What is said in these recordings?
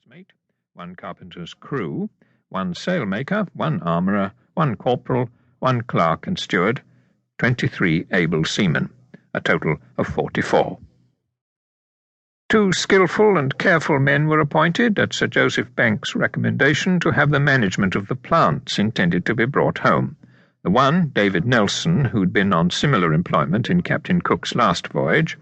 mate, 1 carpenter's crew, 1 sailmaker, 1 armourer, 1 corporal, 1 clerk and steward, 23 able seamen, a total of 44. 2 skilful and careful men were appointed, at Sir Joseph Banks' recommendation, to have the management of the plants intended to be brought home. The one, David Nelson, who'd been on similar employment in Captain Cook's last voyage,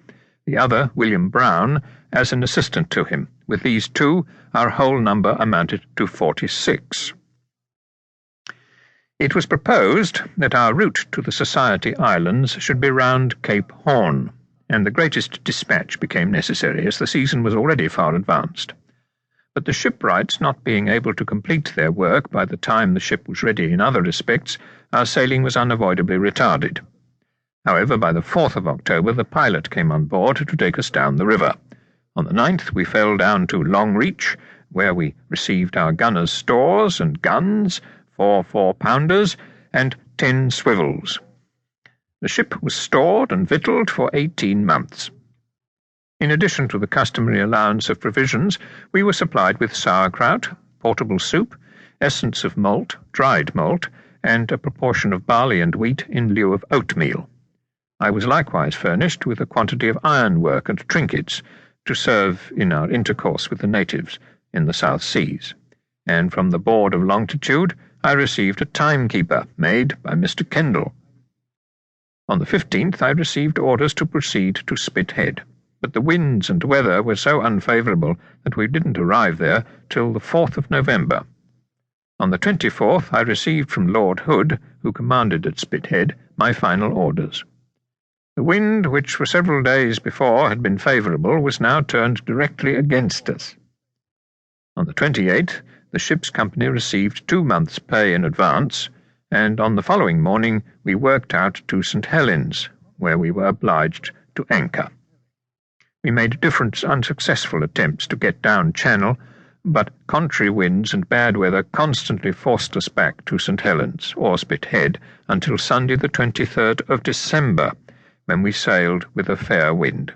the other, William Brown, as an assistant to him. With these 2, our whole number amounted to 46. It was proposed that our route to the Society Islands should be round Cape Horn, and the greatest dispatch became necessary, as the season was already far advanced. But the shipwrights not being able to complete their work by the time the ship was ready in other respects, our sailing was unavoidably retarded. However, by the 4th of October, the pilot came on board to take us down the river. On the 9th, we fell down to Long Reach, where we received our gunners' stores and guns, 4 4-pounders, and 10 swivels. The ship was stored and victualled for 18 months. In addition to the customary allowance of provisions, we were supplied with sauerkraut, portable soup, essence of malt, dried malt, and a proportion of barley and wheat in lieu of oatmeal. I was likewise furnished with a quantity of ironwork and trinkets to serve in our intercourse with the natives in the South Seas, and from the Board of Longitude I received a timekeeper made by Mr. Kendall. On the 15th I received orders to proceed to Spithead, but the winds and weather were so unfavourable that we didn't arrive there till the 4th of November. On the 24th I received from Lord Hood, who commanded at Spithead, my final orders. The wind, which for several days before had been favourable, was now turned directly against us. On the 28th the ship's company received 2 months' pay in advance, and on the following morning we worked out to St. Helens, where we were obliged to anchor. We made different unsuccessful attempts to get down Channel, but contrary winds and bad weather constantly forced us back to St. Helens, or Spithead, until Sunday the 23rd of December, when we sailed with a fair wind.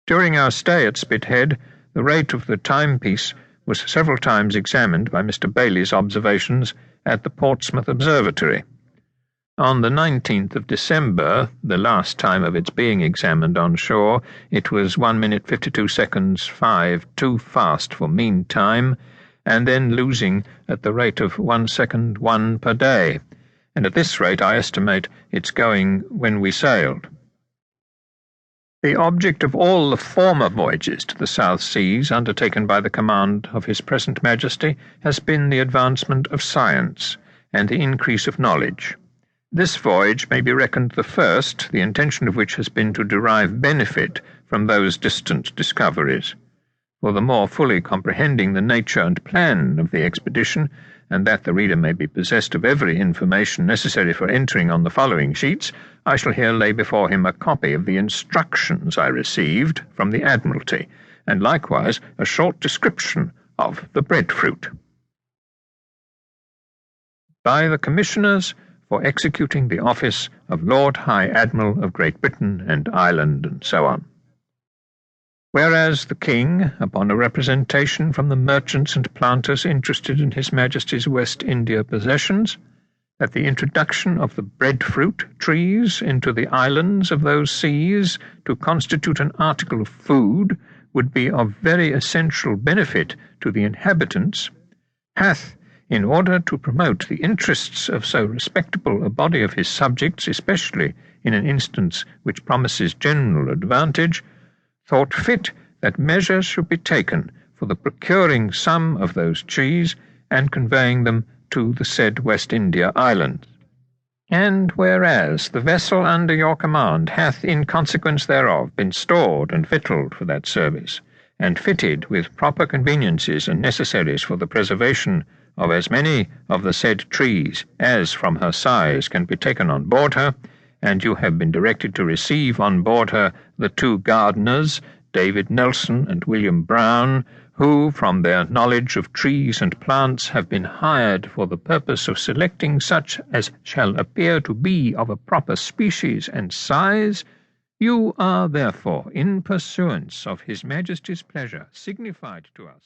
During our stay at Spithead, the rate of the timepiece was several times examined by Mr. Bailey's observations at the Portsmouth Observatory. On the 19th of December, the last time of its being examined on shore, it was 1 minute 52 seconds 5 too fast for mean time, and then losing at the rate of 1 second 1 per day, and at this rate I estimate its going when we sailed. The object of all the former voyages to the South Seas undertaken by the command of His present Majesty has been the advancement of science and the increase of knowledge. This voyage may be reckoned the first, the intention of which has been to derive benefit from those distant discoveries. For the more fully comprehending the nature and plan of the expedition, and that the reader may be possessed of every information necessary for entering on the following sheets, I shall here lay before him a copy of the instructions I received from the Admiralty, and likewise a short description of the breadfruit. By the Commissioners for executing the office of Lord High Admiral of Great Britain and Ireland, and so on. Whereas the King, upon a representation from the merchants and planters interested in His Majesty's West India possessions, that the introduction of the breadfruit trees into the islands of those seas to constitute an article of food would be of very essential benefit to the inhabitants, hath, in order to promote the interests of so respectable a body of his subjects, especially in an instance which promises general advantage, thought fit that measures should be taken for the procuring some of those trees and conveying them to the said West India Islands. And whereas the vessel under your command hath in consequence thereof been stored and victualled for that service, and fitted with proper conveniences and necessaries for the preservation of as many of the said trees as from her size can be taken on board her, and you have been directed to receive on board her the 2 gardeners, David Nelson and William Brown, who, from their knowledge of trees and plants, have been hired for the purpose of selecting such as shall appear to be of a proper species and size, you are therefore, in pursuance of His Majesty's pleasure, signified to us